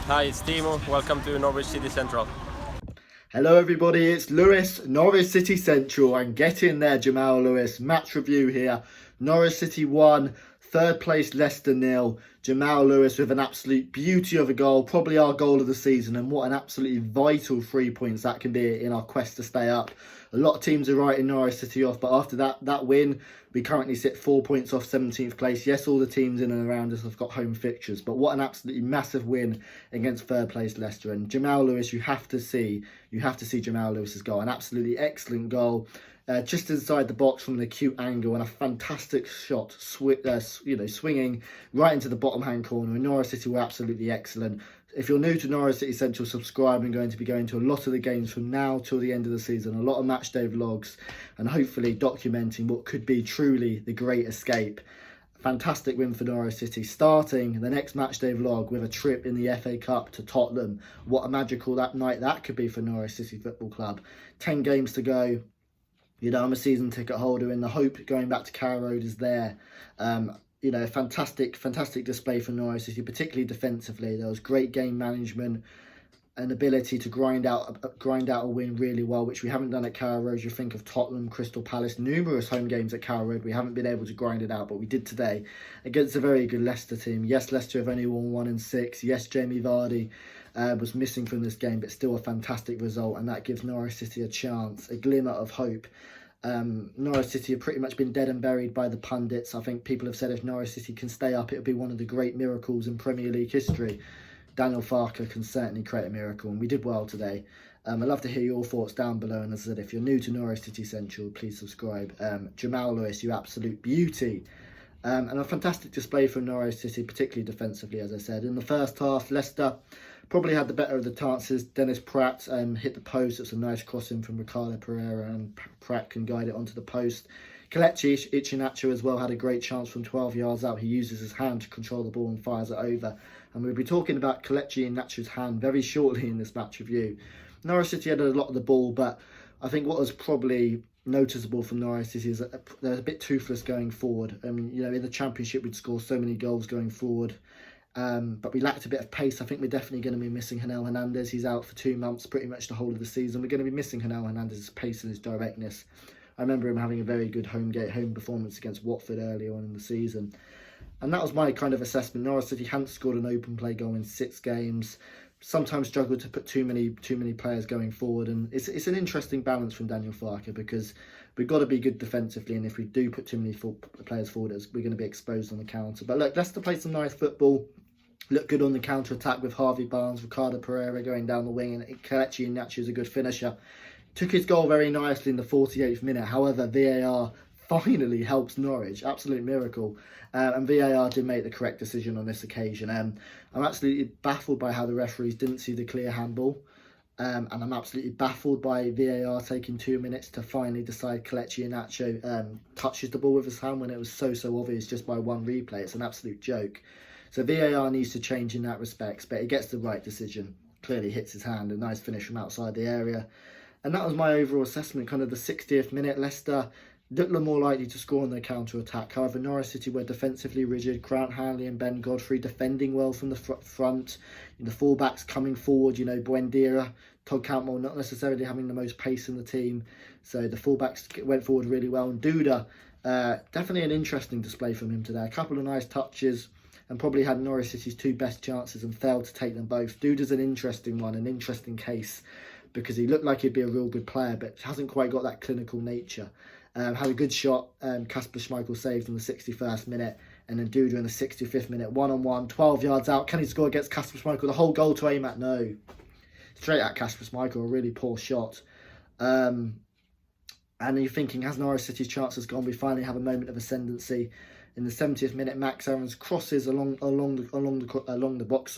Hi, it's Timo. Welcome to Norwich City Central. Hello everybody, it's Lewis, Norwich City Central, and get in there Jamal Lewis, match review here. Norwich City 1, third place Leicester 0. Jamal Lewis with an absolute beauty of a goal, probably our goal of the season, and what an absolutely vital 3 points that can be in our quest to stay up. A lot of teams are writing Norwich City off, but after that win, we currently sit 4 points off 17th place. Yes, all the teams in and around us have got home fixtures, but what an absolutely massive win against third place Leicester. And Jamal Lewis, you have to see Jamal Lewis's goal. An absolutely excellent goal. Just inside the box from an acute angle, and a fantastic shot, swinging right into the bottom hand corner. And Norwich City were absolutely excellent. If you're new to Norwich City Central, subscribe. I'm going to be going to a lot of the games from now till the end of the season, a lot of match day vlogs, and hopefully documenting what could be truly the great escape. Fantastic win for Norwich City, starting the next match day vlog with a trip in the FA Cup to Tottenham. What a magical night that could be for Norwich City Football Club. 10 games to go. You know, I'm a season ticket holder, and the hope going back to Carrow Road is there. Fantastic display from Norwich City, particularly defensively. There was great game management, an ability to grind out a win really well, which we haven't done at Carrow Road. You think of Tottenham, Crystal Palace, numerous home games at Carrow Road. We haven't been able to grind it out, but we did today against a very good Leicester team. Yes, Leicester have only won 1 and 6. Yes, Jamie Vardy was missing from this game, but still a fantastic result, and that gives Norwich City a chance, a glimmer of hope. Norwich City have pretty much been dead and buried by the pundits. I think people have said if Norwich City can stay up, it'll be one of the great miracles in Premier League history. Daniel Farke can certainly create a miracle, and we did well today. I'd love to hear your thoughts down below, and as I said, if you're new to Norwich City Central, please subscribe. Jamal Lewis, you absolute beauty. And a fantastic display from Norwich City, particularly defensively, as I said. In the first half, Leicester probably had the better of the chances. Dennis Pratt hit the post. It's a nice crossing from Ricardo Pereira, and Pratt can guide it onto the post. Kelechi Iheanacho as well had a great chance from 12 yards out. He uses his hand to control the ball and fires it over. And we'll be talking about Kelechi Iheanacho's hand very shortly in this match review. Norwich City had a lot of the ball, but I think what was probably noticeable from Norwich City is that they're a bit toothless going forward. I mean, in the Championship we'd score so many goals going forward, but we lacked a bit of pace. I think we're definitely going to be missing Jamal Hernandez. He's out for 2 months, pretty much the whole of the season. We're going to be missing Jamal Hernandez's pace and his directness. I remember him having a very good home performance against Watford earlier on in the season. And that was my kind of assessment. Norwich City hadn't scored an open play goal in 6 games. Sometimes struggled to put too many players going forward, and it's an interesting balance from Daniel Farke, because we've got to be good defensively, and if we do put too many players forward, we're going to be exposed on the counter. But look, Leicester played some nice football, looked good on the counter attack with Harvey Barnes, Ricardo Pereira going down the wing, and Kelechi Iheanacho is a good finisher. Took his goal very nicely in the 48th minute. However, VAR finally helps Norwich. Absolute miracle. And VAR did make the correct decision on this occasion. I'm absolutely baffled by how the referees didn't see the clear handball. And I'm absolutely baffled by VAR taking 2 minutes to finally decide Kelechi Iheanacho touches the ball with his hand when it was so obvious just by one replay. It's an absolute joke. So VAR needs to change in that respect, but it gets the right decision. Clearly hits his hand, a nice finish from outside the area. And that was my overall assessment. Kind of the 60th minute, Leicester looked more likely to score on their counter-attack. However, Norwich City were defensively rigid. Grant Hanley and Ben Godfrey defending well from the front. The fullbacks coming forward, Buendia, Todd Cantwell not necessarily having the most pace in the team. So the fullbacks went forward really well. And Duda, definitely an interesting display from him today. A couple of nice touches, and probably had Norwich City's 2 best chances and failed to take them both. Duda's an interesting one, an interesting case, because he looked like he'd be a real good player, but hasn't quite got that clinical nature. Had a good shot, Kasper Schmeichel saved in the 61st minute, and then Duda in the 65th minute, 1-on-1, 12 yards out. Can he score against Kasper Schmeichel? The whole goal to aim at? No. Straight at Kasper Schmeichel, a really poor shot. And you're thinking, has Norwich City's chances gone? We finally have a moment of ascendancy. In the 70th minute, Max Aarons crosses along the box.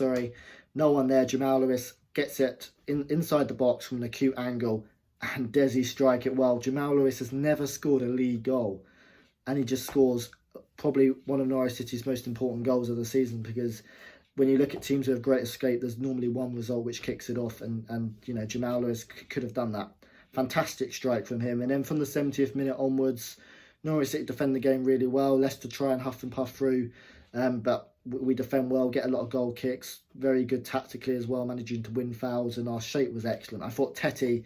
No one there. Jamal Lewis gets it inside the box from an acute angle, and Desi strike it well. Jamal Lewis has never scored a league goal, and he just scores probably one of Norwich City's most important goals of the season, because when you look at teams who have great escape, there's normally one result which kicks it off, and Jamal Lewis could have done that. Fantastic strike from him. And then from the 70th minute onwards, Norwich City defend the game really well. Leicester try and huff and puff through, but We defend well, get a lot of goal kicks, very good tactically as well, managing to win fouls, and our shape was excellent. I thought Tete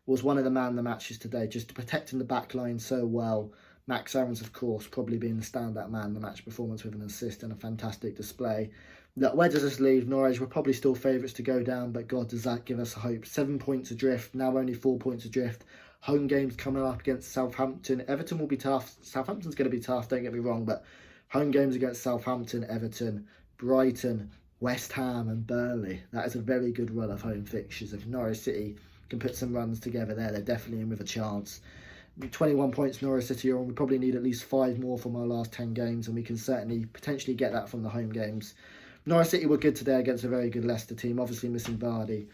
was one of the man of the matches today, just protecting the back line so well. Max Aarons, of course, probably being the standout man in the match performance with an assist and a fantastic display. Look, where does this leave Norwich? We're probably still favourites to go down, but God, does that give us hope. 7 points adrift, now only 4 points adrift. Home games coming up against Southampton. Everton will be tough. Southampton's going to be tough, don't get me wrong, but home games against Southampton, Everton, Brighton, West Ham and Burnley. That is a very good run of home fixtures. If Norwich City can put some runs together there, they're definitely in with a chance. 21 points Norwich City are on. We probably need at least 5 more from our last 10 games, and we can certainly potentially get that from the home games. Norwich City were good today against a very good Leicester team, obviously missing Vardy.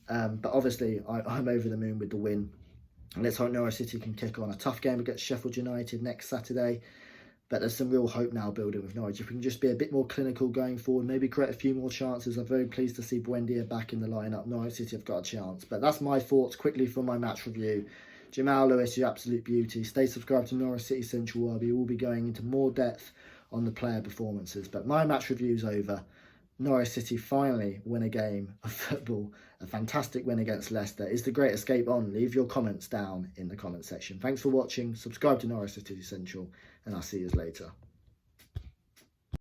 But obviously, I'm over the moon with the win. And let's hope Norwich City can kick on. A tough game against Sheffield United next Saturday. But there's some real hope now building with Norwich. If we can just be a bit more clinical going forward, maybe create a few more chances. I'm very pleased to see Buendia back in the lineup. Norwich City have got a chance. But that's my thoughts quickly from my match review. Jamal Lewis, you absolute beauty. Stay subscribed to Norwich City Central, where we will be going into more depth on the player performances. But my match review is over. Norwich City finally win a game of football. A fantastic win against Leicester. Is the Great Escape on? Leave your comments down in the comment section. Thanks for watching. Subscribe to Norwich City Central, and I'll see you later.